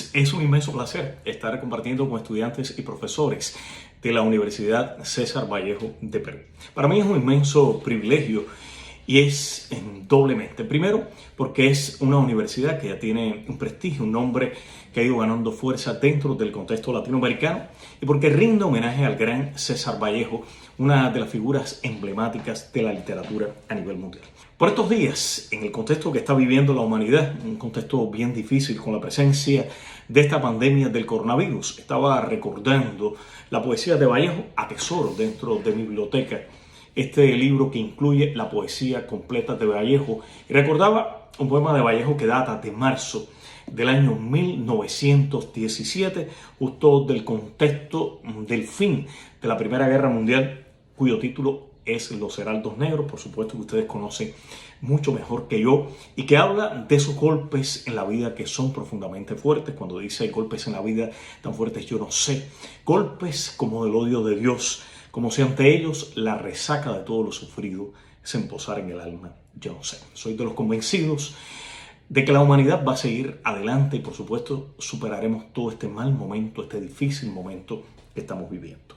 Pues es un inmenso placer estar compartiendo con estudiantes y profesores de la Universidad César Vallejo de Perú. Para mí es un inmenso privilegio y es doblemente. Primero, porque es una universidad que ya tiene un prestigio, un nombre que ha ido ganando fuerza dentro del contexto latinoamericano, y porque rinde homenaje al gran César Vallejo, una de las figuras emblemáticas de la literatura a nivel mundial. Por estos días, en el contexto que está viviendo la humanidad, un contexto bien difícil con la presencia de esta pandemia del coronavirus, estaba recordando la poesía de Vallejo, atesoro dentro de mi biblioteca este libro que incluye la poesía completa de Vallejo, y recordaba un poema de Vallejo que data de marzo del año 1917, justo del contexto del fin de la Primera Guerra Mundial, cuyo título es Los Heraldos Negros, por supuesto que ustedes conocen mucho mejor que yo, y que habla de esos golpes en la vida que son profundamente fuertes. Cuando dice hay golpes en la vida tan fuertes, yo no sé, golpes como del odio de Dios, como si ante ellos la resaca de todo lo sufrido se emposara en el alma, yo no sé. Soy de los convencidos de que la humanidad va a seguir adelante y por supuesto superaremos todo este mal momento, este difícil momento que estamos viviendo.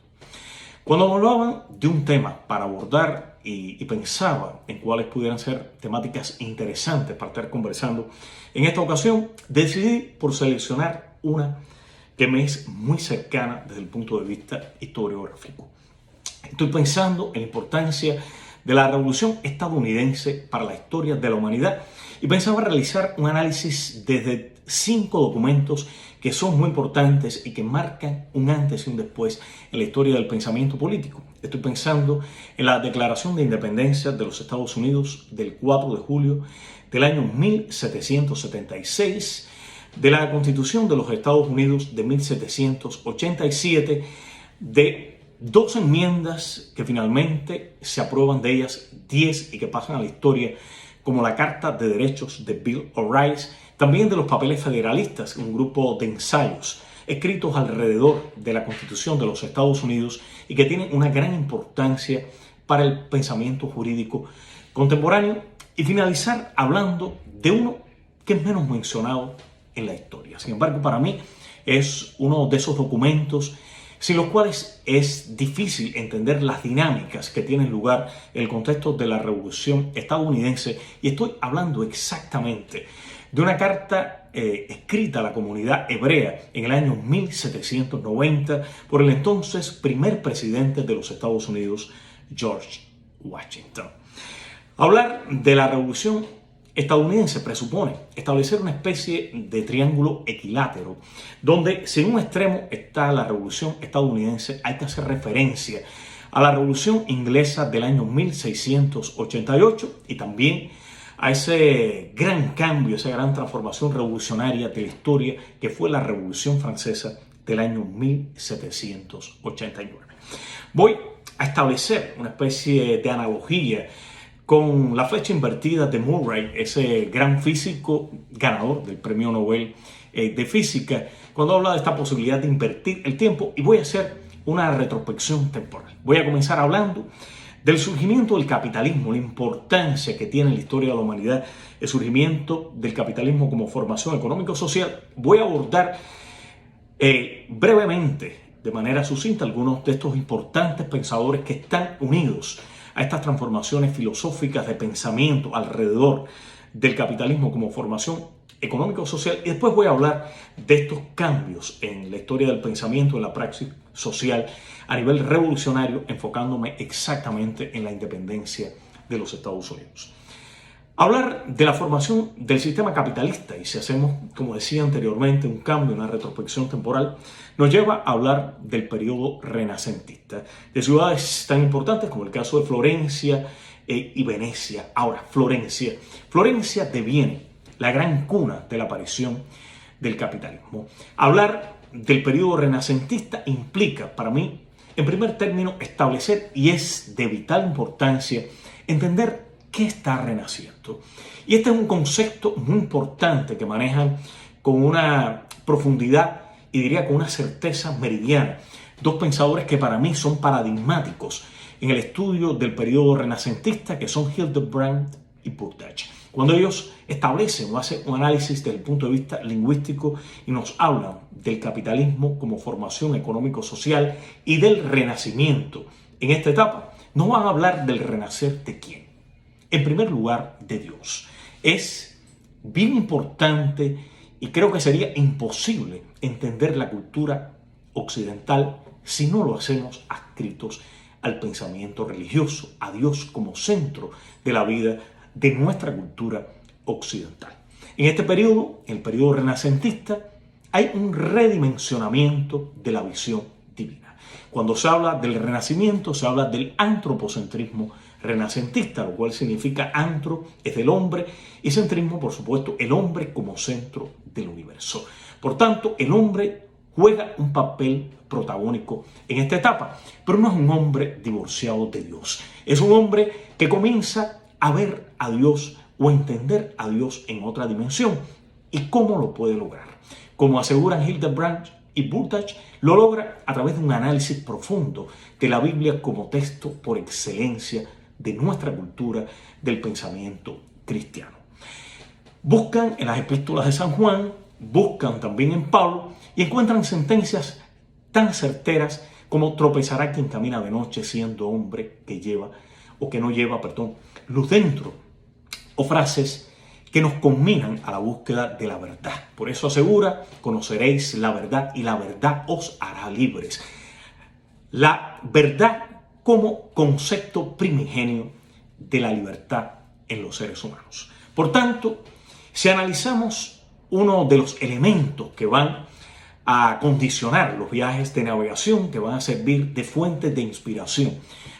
Cuando me hablaban de un tema para abordar y pensaba en cuáles pudieran ser temáticas interesantes para estar conversando, en esta ocasión decidí por seleccionar una que me es muy cercana desde el punto de vista historiográfico. Estoy pensando en la importancia de la Revolución estadounidense para la historia de la humanidad y pensaba realizar un análisis desde 5 documentos que son muy importantes y que marcan un antes y un después en la historia del pensamiento político. Estoy pensando en la Declaración de Independencia de los Estados Unidos del 4 de julio del año 1776, de la Constitución de los Estados Unidos de 1787, de 2 enmiendas que finalmente se aprueban, de ellas 10 y que pasan a la historia como la Carta de Derechos de Bill of Rights, también de los papeles federalistas, un grupo de ensayos escritos alrededor de la Constitución de los Estados Unidos y que tienen una gran importancia para el pensamiento jurídico contemporáneo, y finalizar hablando de uno que es menos mencionado en la historia. Sin embargo, para mí es uno de esos documentos sin los cuales es difícil entender las dinámicas que tienen lugar en el contexto de la Revolución estadounidense, y estoy hablando exactamente de una carta escrita a la comunidad hebrea en el año 1790 por el entonces primer presidente de los Estados Unidos, George Washington. Hablar de la Revolución estadounidense presupone establecer una especie de triángulo equilátero, donde si en un extremo está la Revolución estadounidense, hay que hacer referencia a la Revolución inglesa del año 1688 y también a ese gran cambio, esa gran transformación revolucionaria de la historia que fue la Revolución Francesa del año 1789. Voy a establecer una especie de analogía con la flecha invertida de Murray, ese gran físico ganador del Premio Nobel de Física, cuando habla de esta posibilidad de invertir el tiempo, y voy a hacer una retrospección temporal. Voy a comenzar hablando del surgimiento del capitalismo, la importancia que tiene en la historia de la humanidad el surgimiento del capitalismo como formación económico-social. Voy a abordar brevemente, de manera sucinta, algunos de estos importantes pensadores que están unidos a estas transformaciones filosóficas de pensamiento alrededor del capitalismo como formación económico-social, y después voy a hablar de estos cambios en la historia del pensamiento, en la praxis social a nivel revolucionario, enfocándome exactamente en la independencia de los Estados Unidos. Hablar de la formación del sistema capitalista, y si hacemos, como decía anteriormente, un cambio, una retrospección temporal, nos lleva a hablar del periodo renacentista, de ciudades tan importantes como el caso de Florencia y Venecia. Ahora, Florencia deviene la gran cuna de la aparición del capitalismo. Hablar del periodo renacentista implica, para mí, en primer término, establecer, y es de vital importancia, entender qué está renaciendo. Y este es un concepto muy importante que manejan con una profundidad y diría con una certeza meridiana 2 pensadores que para mí son paradigmáticos en el estudio del periodo renacentista, que son Hildebrand y Bourdieu. Cuando ellos establecen o hacen un análisis desde el punto de vista lingüístico y nos hablan del capitalismo como formación económico-social y del renacimiento en esta etapa, no van a hablar del renacer de quién. En primer lugar, de Dios. Es bien importante y creo que sería imposible entender la cultura occidental si no lo hacemos adscritos al pensamiento religioso, a Dios como centro de la vida de nuestra cultura occidental. En este periodo, el periodo renacentista, hay un redimensionamiento de la visión divina. Cuando se habla del renacimiento, se habla del antropocentrismo renacentista, lo cual significa antro es del hombre y centrismo, por supuesto, el hombre como centro del universo. Por tanto, el hombre juega un papel protagónico en esta etapa, pero no es un hombre divorciado de Dios. Es un hombre que comienza a ver a Dios o a entender a Dios en otra dimensión. ¿Y cómo lo puede lograr? Como aseguran Hildebrand y Buttach, lo logra a través de un análisis profundo de la Biblia como texto por excelencia de nuestra cultura, del pensamiento cristiano. Buscan en las epístolas de San Juan, buscan también en Pablo y encuentran sentencias tan certeras como tropezará quien camina de noche siendo hombre que lleva o que no lleva, luz dentro, o frases que nos conminan a la búsqueda de la verdad. Por eso asegura, conoceréis la verdad y la verdad os hará libres. La verdad como concepto primigenio de la libertad en los seres humanos. Por tanto, si analizamos uno de los elementos que van a condicionar los viajes de navegación, que van a servir de fuentes de inspiración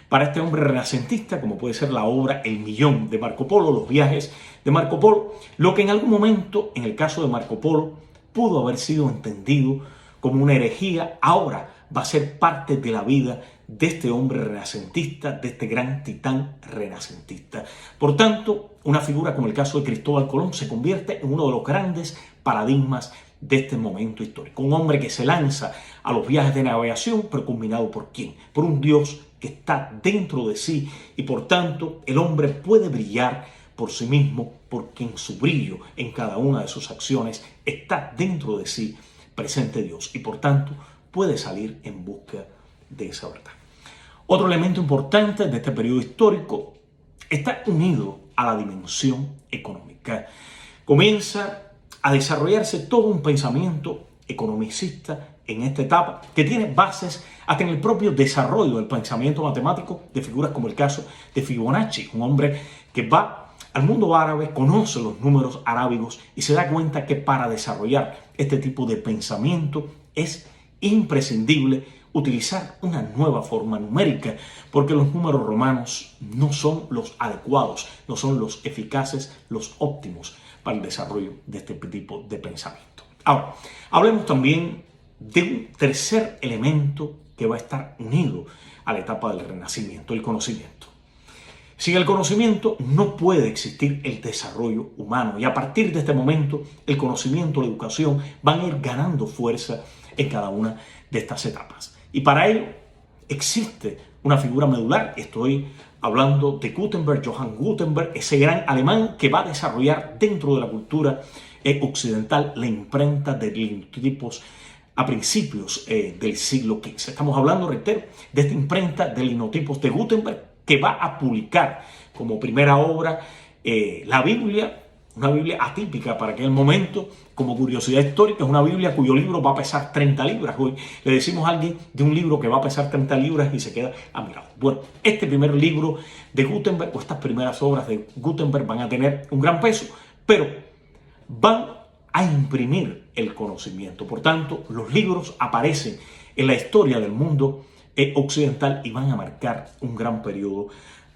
para este hombre renacentista, como puede ser la obra El Millón de Marco Polo, los viajes de Marco Polo, lo que en algún momento, en el caso de Marco Polo, pudo haber sido entendido como una herejía, ahora va a ser parte de la vida de este hombre renacentista, de este gran titán renacentista. Por tanto, una figura como el caso de Cristóbal Colón se convierte en uno de los grandes paradigmas de este momento histórico. Un hombre que se lanza a los viajes de navegación, pero combinado ¿por quién? Por un Dios que está dentro de sí y por tanto el hombre puede brillar por sí mismo porque en su brillo, en cada una de sus acciones, está dentro de sí presente Dios y por tanto puede salir en busca de esa verdad. Otro elemento importante de este periodo histórico está unido a la dimensión económica. Comienza a desarrollarse todo un pensamiento economicista en esta etapa que tiene bases hasta en el propio desarrollo del pensamiento matemático de figuras como el caso de Fibonacci, un hombre que va al mundo árabe, conoce los números arábigos y se da cuenta que para desarrollar este tipo de pensamiento es imprescindible utilizar una nueva forma numérica, porque los números romanos no son los adecuados, no son los eficaces, los óptimos para el desarrollo de este tipo de pensamiento. Ahora, hablemos también de un tercer elemento que va a estar unido a la etapa del Renacimiento, el conocimiento. Sin el conocimiento no puede existir el desarrollo humano y a partir de este momento el conocimiento, la educación van a ir ganando fuerza en cada una de estas etapas. Y para ello existe una figura medular, estoy hablando de Gutenberg, Johann Gutenberg, ese gran alemán que va a desarrollar dentro de la cultura occidental la imprenta de linotipos a principios del siglo XV. Estamos hablando, reitero, de esta imprenta de linotipos de Gutenberg que va a publicar como primera obra la Biblia, una Biblia atípica para aquel momento, como curiosidad histórica, es una Biblia cuyo libro va a pesar 30 libras. Hoy le decimos a alguien de un libro que va a pesar 30 libras y se queda admirado. Bueno, este primer libro de Gutenberg o estas primeras obras de Gutenberg van a tener un gran peso, pero van a imprimir el conocimiento. Por tanto, los libros aparecen en la historia del mundo occidental y van a marcar un gran periodo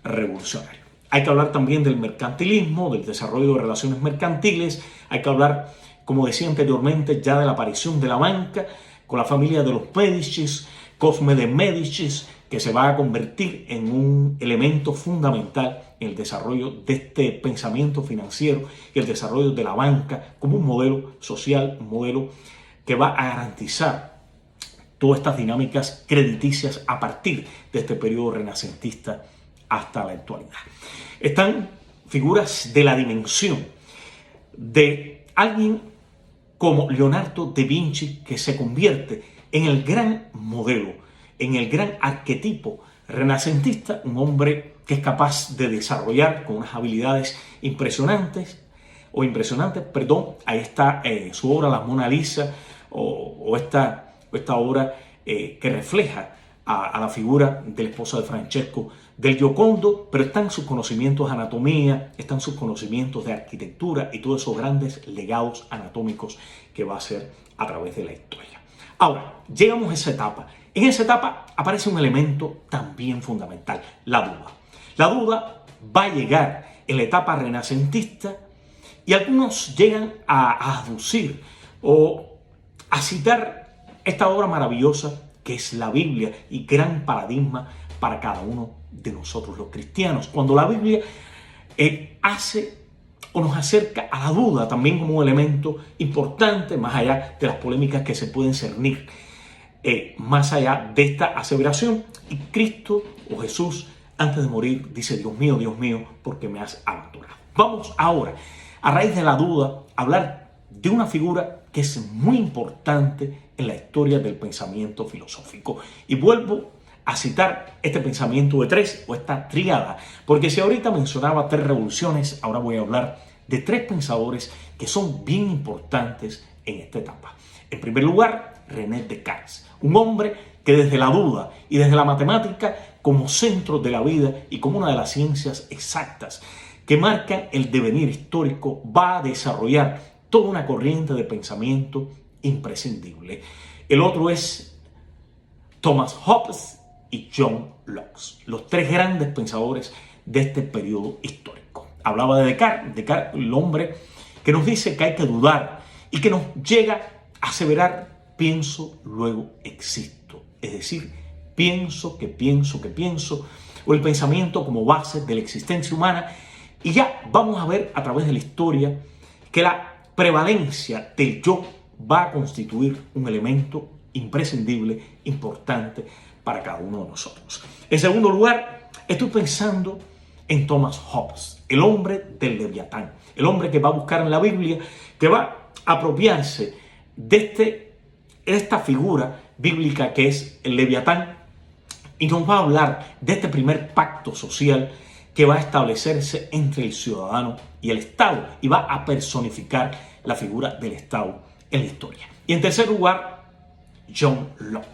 revolucionario. Hay que hablar también del mercantilismo, del desarrollo de relaciones mercantiles. Hay que hablar, como decía anteriormente, ya de la aparición de la banca con la familia de los Médicis, Cosme de Médicis, que se va a convertir en un elemento fundamental en el desarrollo de este pensamiento financiero y el desarrollo de la banca como un modelo social, un modelo que va a garantizar todas estas dinámicas crediticias a partir de este periodo renacentista hasta la actualidad. Están figuras de la dimensión de alguien como Leonardo da Vinci, que se convierte en el gran modelo, en el gran arquetipo renacentista, un hombre que es capaz de desarrollar con unas habilidades impresionantes, ahí está su obra La Mona Lisa, o esta obra que refleja a la figura de la esposa de Francesco del Giocondo, pero están sus conocimientos de anatomía, están sus conocimientos de arquitectura y todos esos grandes legados anatómicos que va a hacer a través de la historia. Ahora, llegamos a esa etapa. En esa etapa aparece un elemento también fundamental, la duda. La duda va a llegar en la etapa renacentista y algunos llegan a aducir o a citar esta obra maravillosa que es la Biblia y gran paradigma para cada uno de nosotros los cristianos. Cuando la Biblia hace o nos acerca a la duda también como un elemento importante, más allá de las polémicas que se pueden cernir, más allá de esta aseveración. Y Cristo o Jesús, antes de morir, dice: Dios mío, ¿por qué me has abandonado? Vamos ahora, a raíz de la duda, a hablar de una figura que es muy importante en la historia del pensamiento filosófico. Y vuelvo a citar este pensamiento de tres, o esta tríada, porque si ahorita mencionaba tres revoluciones, ahora voy a hablar de tres pensadores que son bien importantes en esta etapa. En primer lugar, René Descartes, un hombre que desde la duda y desde la matemática como centro de la vida y como una de las ciencias exactas que marcan el devenir histórico, va a desarrollar toda una corriente de pensamiento imprescindible. El otro es Thomas Hobbes y John Locke, los tres grandes pensadores de este periodo histórico. Hablaba de Descartes, el hombre que nos dice que hay que dudar y que nos llega a aseverar: pienso, luego existo. Es decir, pienso, o el pensamiento como base de la existencia humana. Y ya vamos a ver a través de la historia que la prevalencia del yo va a constituir un elemento imprescindible, importante para cada uno de nosotros. En segundo lugar, estoy pensando en Thomas Hobbes, el hombre del Leviatán, el hombre que va a buscar en la Biblia, que va a apropiarse de esta figura bíblica que es el Leviatán, y nos va a hablar de este primer pacto social que va a establecerse entre el ciudadano y el Estado, y va a personificar la figura del Estado en la historia. Y en tercer lugar, John Locke.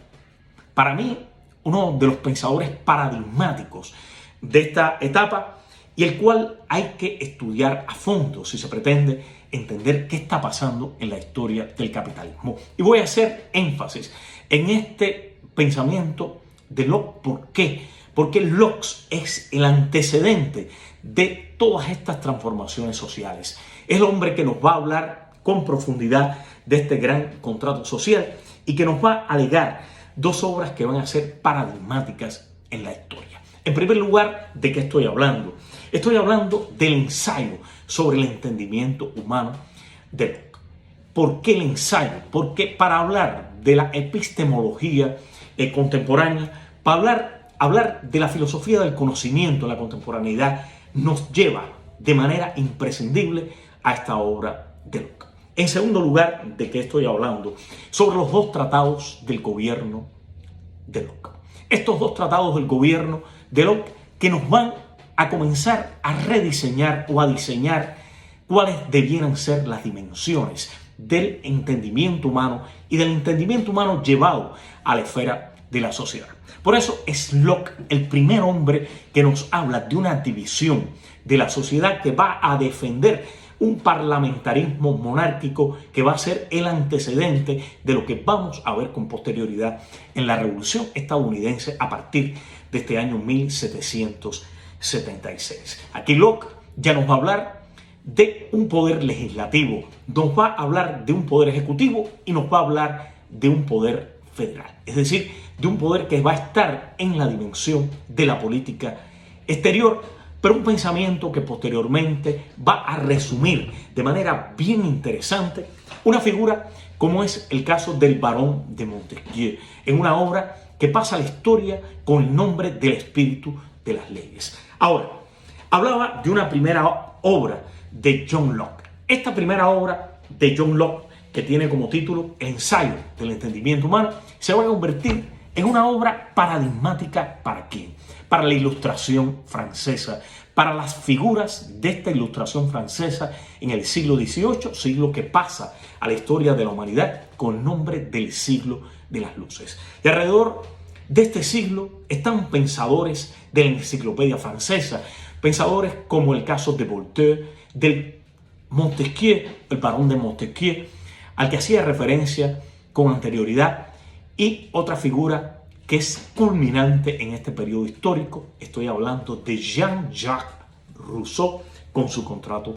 Para mí, uno de los pensadores paradigmáticos de esta etapa, y el cual hay que estudiar a fondo si se pretende entender qué está pasando en la historia del capitalismo. Y voy a hacer énfasis en este pensamiento de Locke. ¿Por qué? Porque Locke es el antecedente de todas estas transformaciones sociales. Es el hombre que nos va a hablar con profundidad de este gran contrato social y que nos va a legar dos obras que van a ser paradigmáticas en la historia. En primer lugar, ¿de qué estoy hablando? Estoy hablando del ensayo sobre el entendimiento humano de Locke. ¿Por qué el ensayo? Porque para hablar de la epistemología contemporánea, para hablar de la filosofía del conocimiento en la contemporaneidad, nos lleva de manera imprescindible a esta obra de Locke. En segundo lugar, ¿de qué estoy hablando? Sobre los dos tratados del gobierno de Locke. Estos dos tratados del gobierno de Locke que nos van a comenzar a rediseñar o a diseñar cuáles debieran ser las dimensiones del entendimiento humano y del entendimiento humano llevado a la esfera de la sociedad. Por eso es Locke el primer hombre que nos habla de una división de la sociedad que va a defender un parlamentarismo monárquico que va a ser el antecedente de lo que vamos a ver con posterioridad en la Revolución estadounidense a partir de este año 1776. Aquí Locke ya nos va a hablar de un poder legislativo, nos va a hablar de un poder ejecutivo y nos va a hablar de un poder federal, es decir, de un poder que va a estar en la dimensión de la política exterior, pero un pensamiento que posteriormente va a resumir de manera bien interesante una figura como es el caso del barón de Montesquieu, en una obra que pasa a la historia con el nombre del espíritu de las leyes. Ahora, hablaba de una primera obra de John Locke. Esta primera obra de John Locke, que tiene como título El ensayo del entendimiento humano, se va a convertir en una obra paradigmática ¿para quién? Para la Ilustración francesa, para las figuras de esta Ilustración francesa en el siglo XVIII, siglo que pasa a la historia de la humanidad con el nombre del siglo de las luces. Y alrededor de este siglo están pensadores de la enciclopedia francesa, pensadores como el caso de Voltaire, del Montesquieu, el barón de Montesquieu, al que hacía referencia con anterioridad, y otra figura que es culminante en este periodo histórico. Estoy hablando de Jean-Jacques Rousseau con su contrato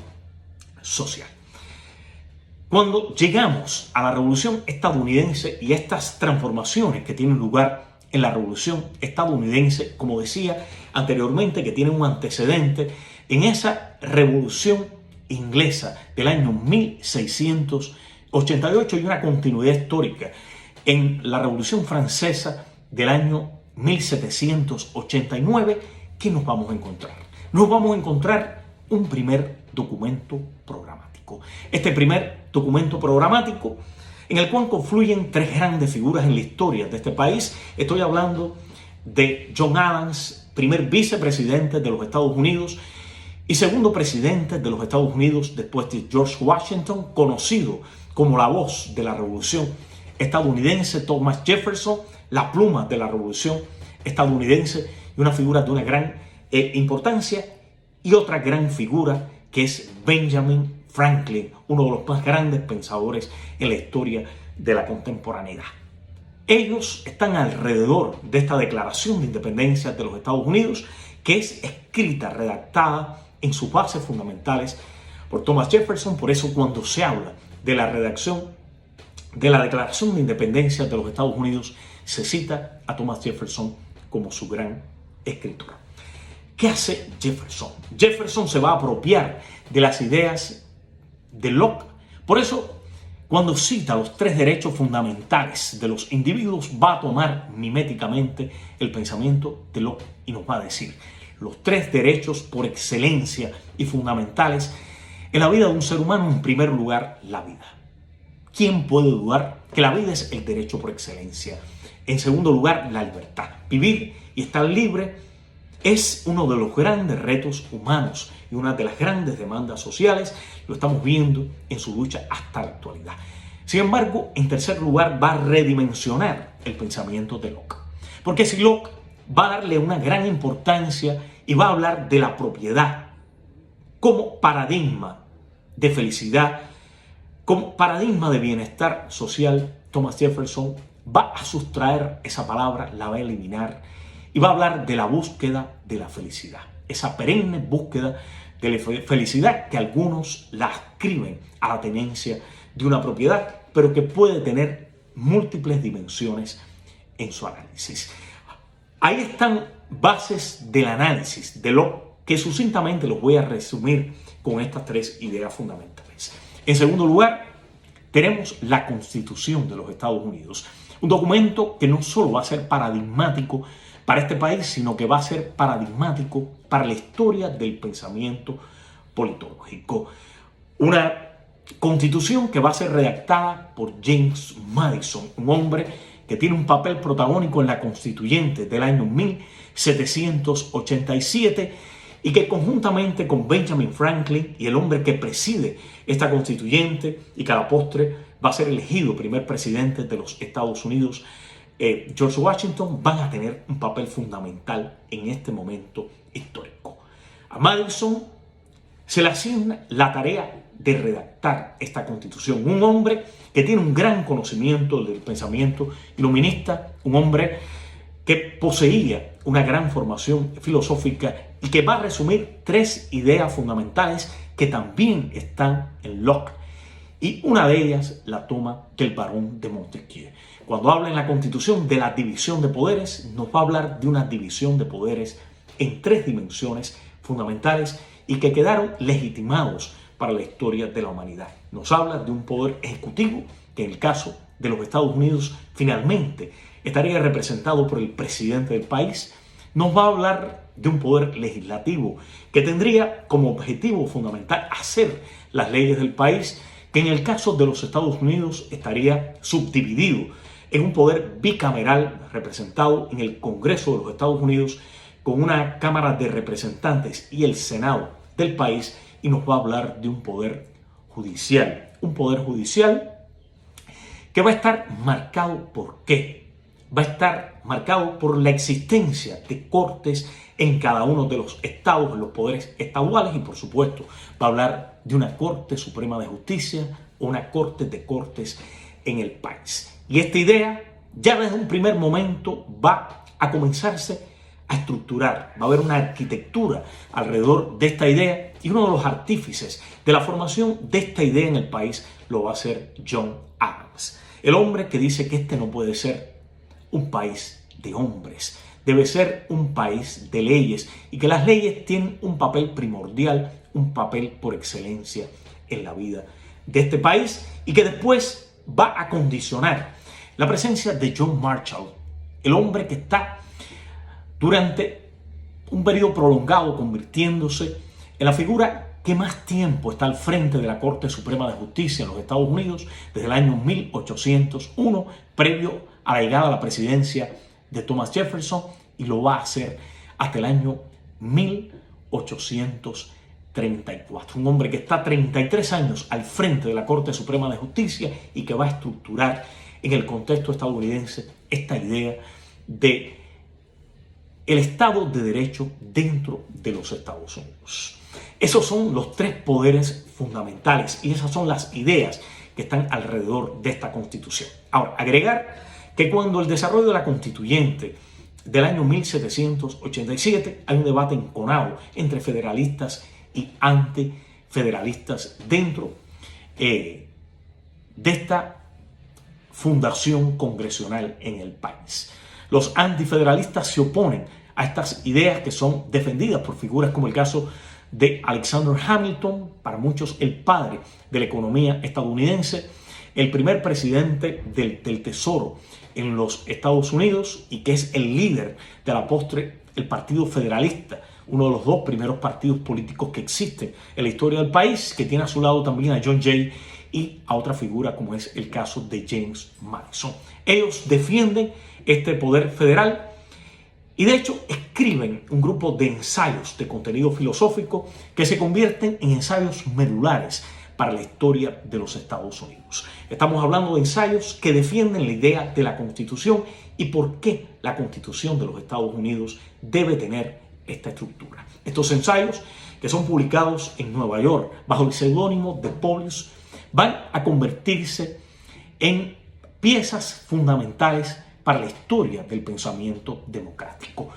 social. Cuando llegamos a la Revolución estadounidense y estas transformaciones que tienen lugar en la Revolución estadounidense, como decía anteriormente, que tiene un antecedente en esa Revolución inglesa del año 1688 y una continuidad histórica en la Revolución francesa del año 1789, ¿qué nos vamos a encontrar? Nos vamos a encontrar un primer documento programático. Este primer documento programático en el cual confluyen tres grandes figuras en la historia de este país. Estoy hablando de John Adams, primer vicepresidente de los Estados Unidos y segundo presidente de los Estados Unidos después de George Washington, conocido como la voz de la Revolución estadounidense, Thomas Jefferson, la pluma de la Revolución estadounidense y una figura de una gran importancia, y otra gran figura que es Benjamin Franklin, uno de los más grandes pensadores en la historia de la contemporaneidad. Ellos están alrededor de esta Declaración de Independencia de los Estados Unidos, que es escrita, redactada en sus bases fundamentales por Thomas Jefferson. Por eso cuando se habla de la redacción de la Declaración de Independencia de los Estados Unidos, se cita a Thomas Jefferson como su gran escritor. ¿Qué hace Jefferson? Jefferson se va a apropiar de las ideas de Locke. Por eso, cuando cita los tres derechos fundamentales de los individuos, va a tomar miméticamente el pensamiento de Locke y nos va a decir los tres derechos por excelencia y fundamentales en la vida de un ser humano. En primer lugar, la vida. ¿Quién puede dudar que la vida es el derecho por excelencia? En segundo lugar, la libertad. Vivir y estar libre es uno de los grandes retos humanos y una de las grandes demandas sociales. Lo estamos viendo en su lucha hasta la actualidad. Sin embargo, en tercer lugar, va a redimensionar el pensamiento de Locke. Porque si Locke va a darle una gran importancia y va a hablar de la propiedad como paradigma de felicidad, como paradigma de bienestar social, Thomas Jefferson va a sustraer esa palabra, la va a eliminar y va a hablar de la búsqueda de la felicidad. Esa perenne búsqueda de la felicidad que algunos la ascriben a la tenencia de una propiedad, pero que puede tener múltiples dimensiones en su análisis. Ahí están bases del análisis de Locke, que sucintamente los voy a resumir con estas tres ideas fundamentales. En segundo lugar, tenemos la Constitución de los Estados Unidos, un documento que no solo va a ser paradigmático para este país, sino que va a ser paradigmático para la historia del pensamiento politológico. Una Constitución que va a ser redactada por James Madison, un hombre que tiene un papel protagónico en la Constituyente del año 1787 y que conjuntamente con Benjamin Franklin y el hombre que preside esta Constituyente y que a la postre va a ser elegido primer presidente de los Estados Unidos, George Washington, van a tener un papel fundamental en este momento histórico. A Madison se le asigna la tarea de redactar esta Constitución, un hombre que tiene un gran conocimiento del pensamiento iluminista, un hombre que poseía una gran formación filosófica y que va a resumir tres ideas fundamentales que también están en Locke, y una de ellas la toma del barón de Montesquieu. Cuando habla en la Constitución de la división de poderes, nos va a hablar de una división de poderes en tres dimensiones fundamentales y que quedaron legitimados para la historia de la humanidad. Nos habla de un poder ejecutivo que en el caso de los Estados Unidos finalmente estaría representado por el presidente del país. nos va a hablar de un poder legislativo que tendría como objetivo fundamental hacer las leyes del país, que en el caso de los Estados Unidos estaría subdividido en un poder bicameral representado en el Congreso de los Estados Unidos con una Cámara de Representantes y el Senado del país, y nos va a hablar de un poder judicial que va a estar marcado ¿por qué? Va a estar marcado por la existencia de cortes en cada uno de los estados, en los poderes estaduales, y por supuesto va a hablar de una Corte Suprema de Justicia o una corte de cortes en el país. Y esta idea ya desde un primer momento va a comenzarse a estructurar, va a haber una arquitectura alrededor de esta idea, y uno de los artífices de la formación de esta idea en el país lo va a ser John Adams, el hombre que dice que este no puede ser un país de hombres, debe ser un país de leyes, y que las leyes tienen un papel primordial, un papel por excelencia en la vida de este país, y que después va a condicionar la presencia de John Marshall, el hombre que está durante un periodo prolongado convirtiéndose en la figura que más tiempo está al frente de la Corte Suprema de Justicia en los Estados Unidos desde el año 1801, previo a la llegada a la presidencia de Thomas Jefferson, y lo va a hacer hasta el año 1834. Un hombre que está 33 años al frente de la Corte Suprema de Justicia y que va a estructurar en el contexto estadounidense esta idea de el Estado de Derecho dentro de los Estados Unidos. Esos son los tres poderes fundamentales y esas son las ideas que están alrededor de esta Constitución. Ahora, agregar que cuando el desarrollo de la Constituyente del año 1787 hay un debate enconado entre federalistas y antifederalistas dentro de esta fundación congresional en el país. Los antifederalistas se oponen a estas ideas que son defendidas por figuras como el caso de Alexander Hamilton, para muchos el padre de la economía estadounidense, el primer presidente del Tesoro en los Estados Unidos y que es el líder de la postre el Partido Federalista, uno de los dos primeros partidos políticos que existen en la historia del país, que tiene a su lado también a John Jay y a otra figura como es el caso de James Madison. Ellos defienden este poder federal y de hecho escriben un grupo de ensayos de contenido filosófico que se convierten en ensayos medulares para la historia de los Estados Unidos. Estamos hablando de ensayos que defienden la idea de la Constitución y por qué la Constitución de los Estados Unidos debe tener esta estructura. Estos ensayos, que son publicados en Nueva York bajo el seudónimo de Polius, van a convertirse en piezas fundamentales para la historia del pensamiento democrático.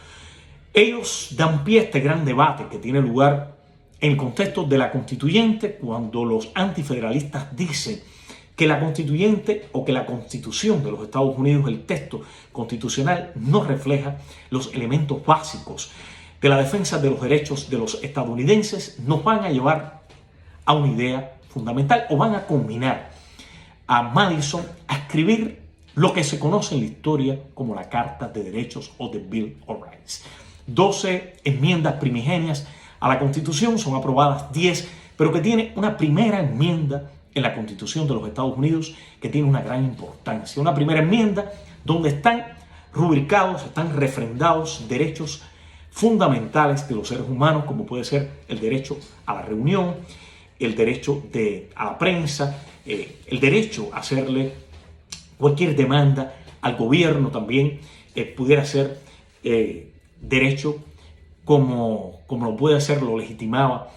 Ellos dan pie a este gran debate que tiene lugar en el contexto de la constituyente, cuando los antifederalistas dicen que la constituyente o que la Constitución de los Estados Unidos, el texto constitucional, no refleja los elementos básicos de la defensa de los derechos de los estadounidenses, nos van a llevar a una idea fundamental o van a combinar a Madison a escribir lo que se conoce en la historia como la Carta de Derechos o The Bill of Rights. 12 enmiendas primigenias a la Constitución, son aprobadas 10, pero que tiene una primera enmienda en la Constitución de los Estados Unidos que tiene una gran importancia. Una primera enmienda donde están rubricados, están refrendados derechos fundamentales de los seres humanos, como puede ser el derecho a la reunión, el derecho a la prensa, el derecho a hacerle cualquier demanda al gobierno, también pudiera ser derecho como lo puede hacer, lo legitimaba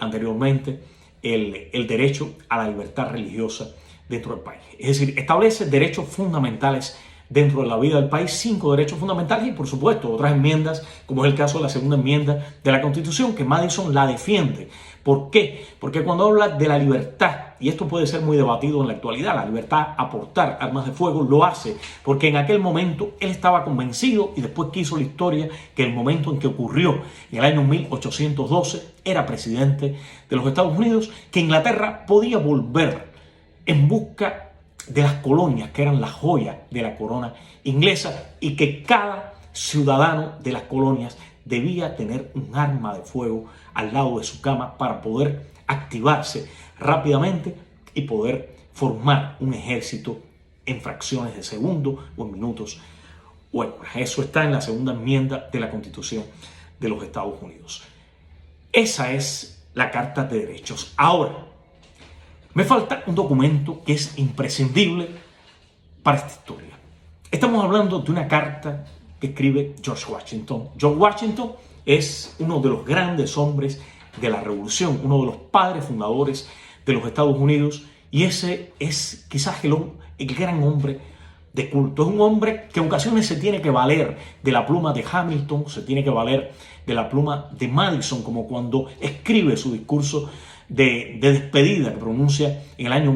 anteriormente el derecho a la libertad religiosa dentro del país. Es decir, establece derechos fundamentales dentro de la vida del país, 5 derechos fundamentales y por supuesto otras enmiendas, como es el caso de la segunda enmienda de la Constitución, que Madison la defiende. ¿Por qué? Porque cuando habla de la libertad, y esto puede ser muy debatido en la actualidad, la libertad a portar armas de fuego, lo hace porque en aquel momento él estaba convencido, y después que hizo la historia, que el momento en que ocurrió, en el año 1812, era presidente de los Estados Unidos, que Inglaterra podía volver en busca de las colonias que eran la joya de la corona inglesa y que cada ciudadano de las colonias debía tener un arma de fuego al lado de su cama para poder activarse rápidamente y poder formar un ejército en fracciones de segundo o en minutos o en horas. Eso está en la segunda enmienda de la Constitución de los Estados Unidos. Esa es la Carta de Derechos. Ahora, me falta un documento que es imprescindible para esta historia. Estamos hablando de una carta que escribe George Washington. George Washington es uno de los grandes hombres de la Revolución, uno de los padres fundadores de los Estados Unidos, y ese es quizás el gran hombre de culto. Es un hombre que en ocasiones se tiene que valer de la pluma de Hamilton, se tiene que valer de la pluma de Madison, como cuando escribe su discurso de despedida que pronuncia en el año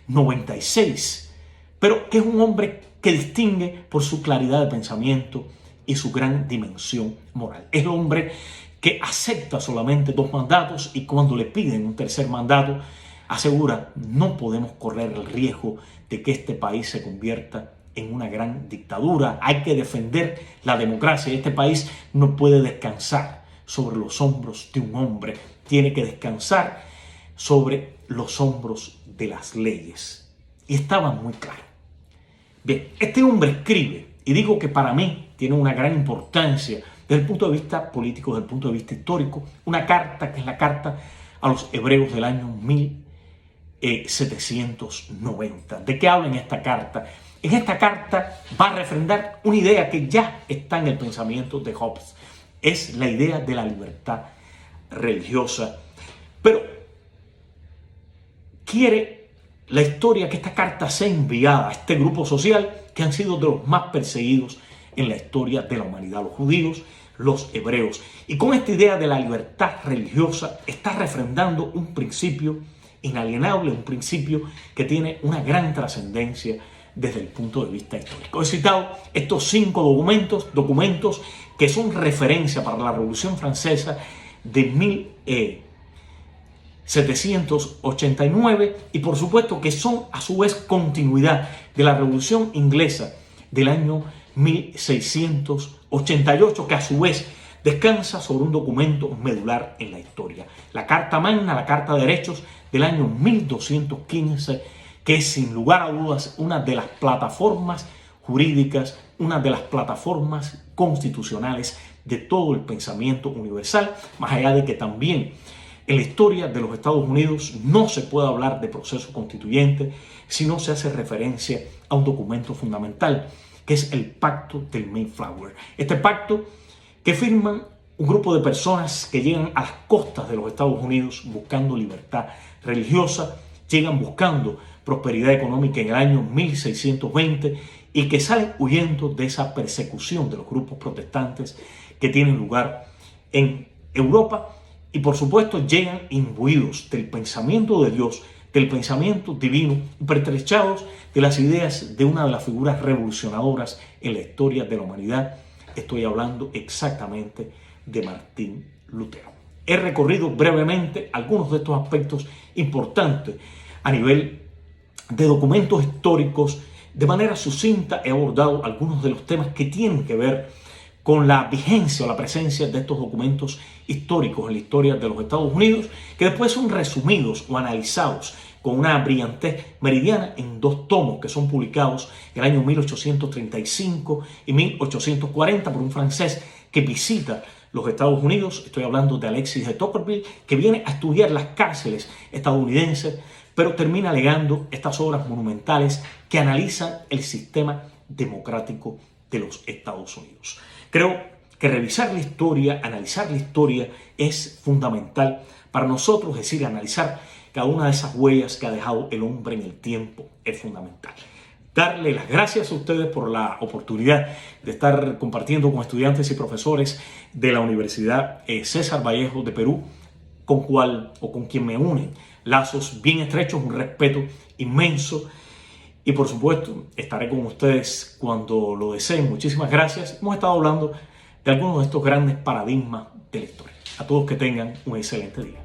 96, pero que es un hombre que distingue por su claridad de pensamiento y su gran dimensión moral. Es el hombre que acepta solamente 2 mandatos y cuando le piden un tercer mandato asegura: no podemos correr el riesgo de que este país se convierta en una gran dictadura. Hay que defender la democracia. Este país no puede descansar sobre los hombros de un hombre. Tiene que descansar sobre los hombros de las leyes. Y estaba muy claro. Bien, este hombre escribe, y digo que para mí tiene una gran importancia desde el punto de vista político, desde el punto de vista histórico, una carta que es la carta a los hebreos del año 1790. ¿De qué habla en esta carta? En esta carta va a refrendar una idea que ya está en el pensamiento de Hobbes. Es la idea de la libertad religiosa. Pero quiere la historia que esta carta sea enviada a este grupo social que han sido de los más perseguidos en la historia de la humanidad, los judíos, los hebreos. Y con esta idea de la libertad religiosa está refrendando un principio inalienable, un principio que tiene una gran trascendencia desde el punto de vista histórico. He citado estos 5 documentos que son referencia para la Revolución Francesa de 1789 y por supuesto que son a su vez continuidad de la Revolución Inglesa del año 1688, que a su vez descansa sobre un documento medular en la historia, la Carta Magna, la Carta de Derechos del año 1215, que es sin lugar a dudas una de las plataformas jurídicas, una de las plataformas constitucionales de todo el pensamiento universal, más allá de que también en la historia de los Estados Unidos no se puede hablar de proceso constituyente si no se hace referencia a un documento fundamental, que es el Pacto del Mayflower. Este pacto que firman un grupo de personas que llegan a las costas de los Estados Unidos buscando libertad religiosa, llegan buscando prosperidad económica en el año 1620 y que salen huyendo de esa persecución de los grupos protestantes que tienen lugar en Europa. Y por supuesto llegan imbuidos del pensamiento de Dios, del pensamiento divino, pertrechados de las ideas de una de las figuras revolucionadoras en la historia de la humanidad. Estoy hablando exactamente de Martín Lutero. He recorrido brevemente algunos de estos aspectos importantes a nivel de documentos históricos. De manera sucinta he abordado algunos de los temas que tienen que ver con la vigencia o la presencia de estos documentos históricos en la historia de los Estados Unidos, que después son resumidos o analizados con una brillantez meridiana en 2 tomos que son publicados en el año 1835 y 1840 por un francés que visita los Estados Unidos. Estoy hablando de Alexis de Tocqueville, que viene a estudiar las cárceles estadounidenses, pero termina legando estas obras monumentales que analizan el sistema democrático de los Estados Unidos. Creo que revisar la historia, analizar la historia es fundamental para nosotros, es decir, analizar cada una de esas huellas que ha dejado el hombre en el tiempo es fundamental. Darle las gracias a ustedes por la oportunidad de estar compartiendo con estudiantes y profesores de la Universidad César Vallejo de Perú, con quien me unen lazos bien estrechos, un respeto inmenso. Y por supuesto, estaré con ustedes cuando lo deseen. Muchísimas gracias. Hemos estado hablando de algunos de estos grandes paradigmas de la historia. A todos que tengan un excelente día.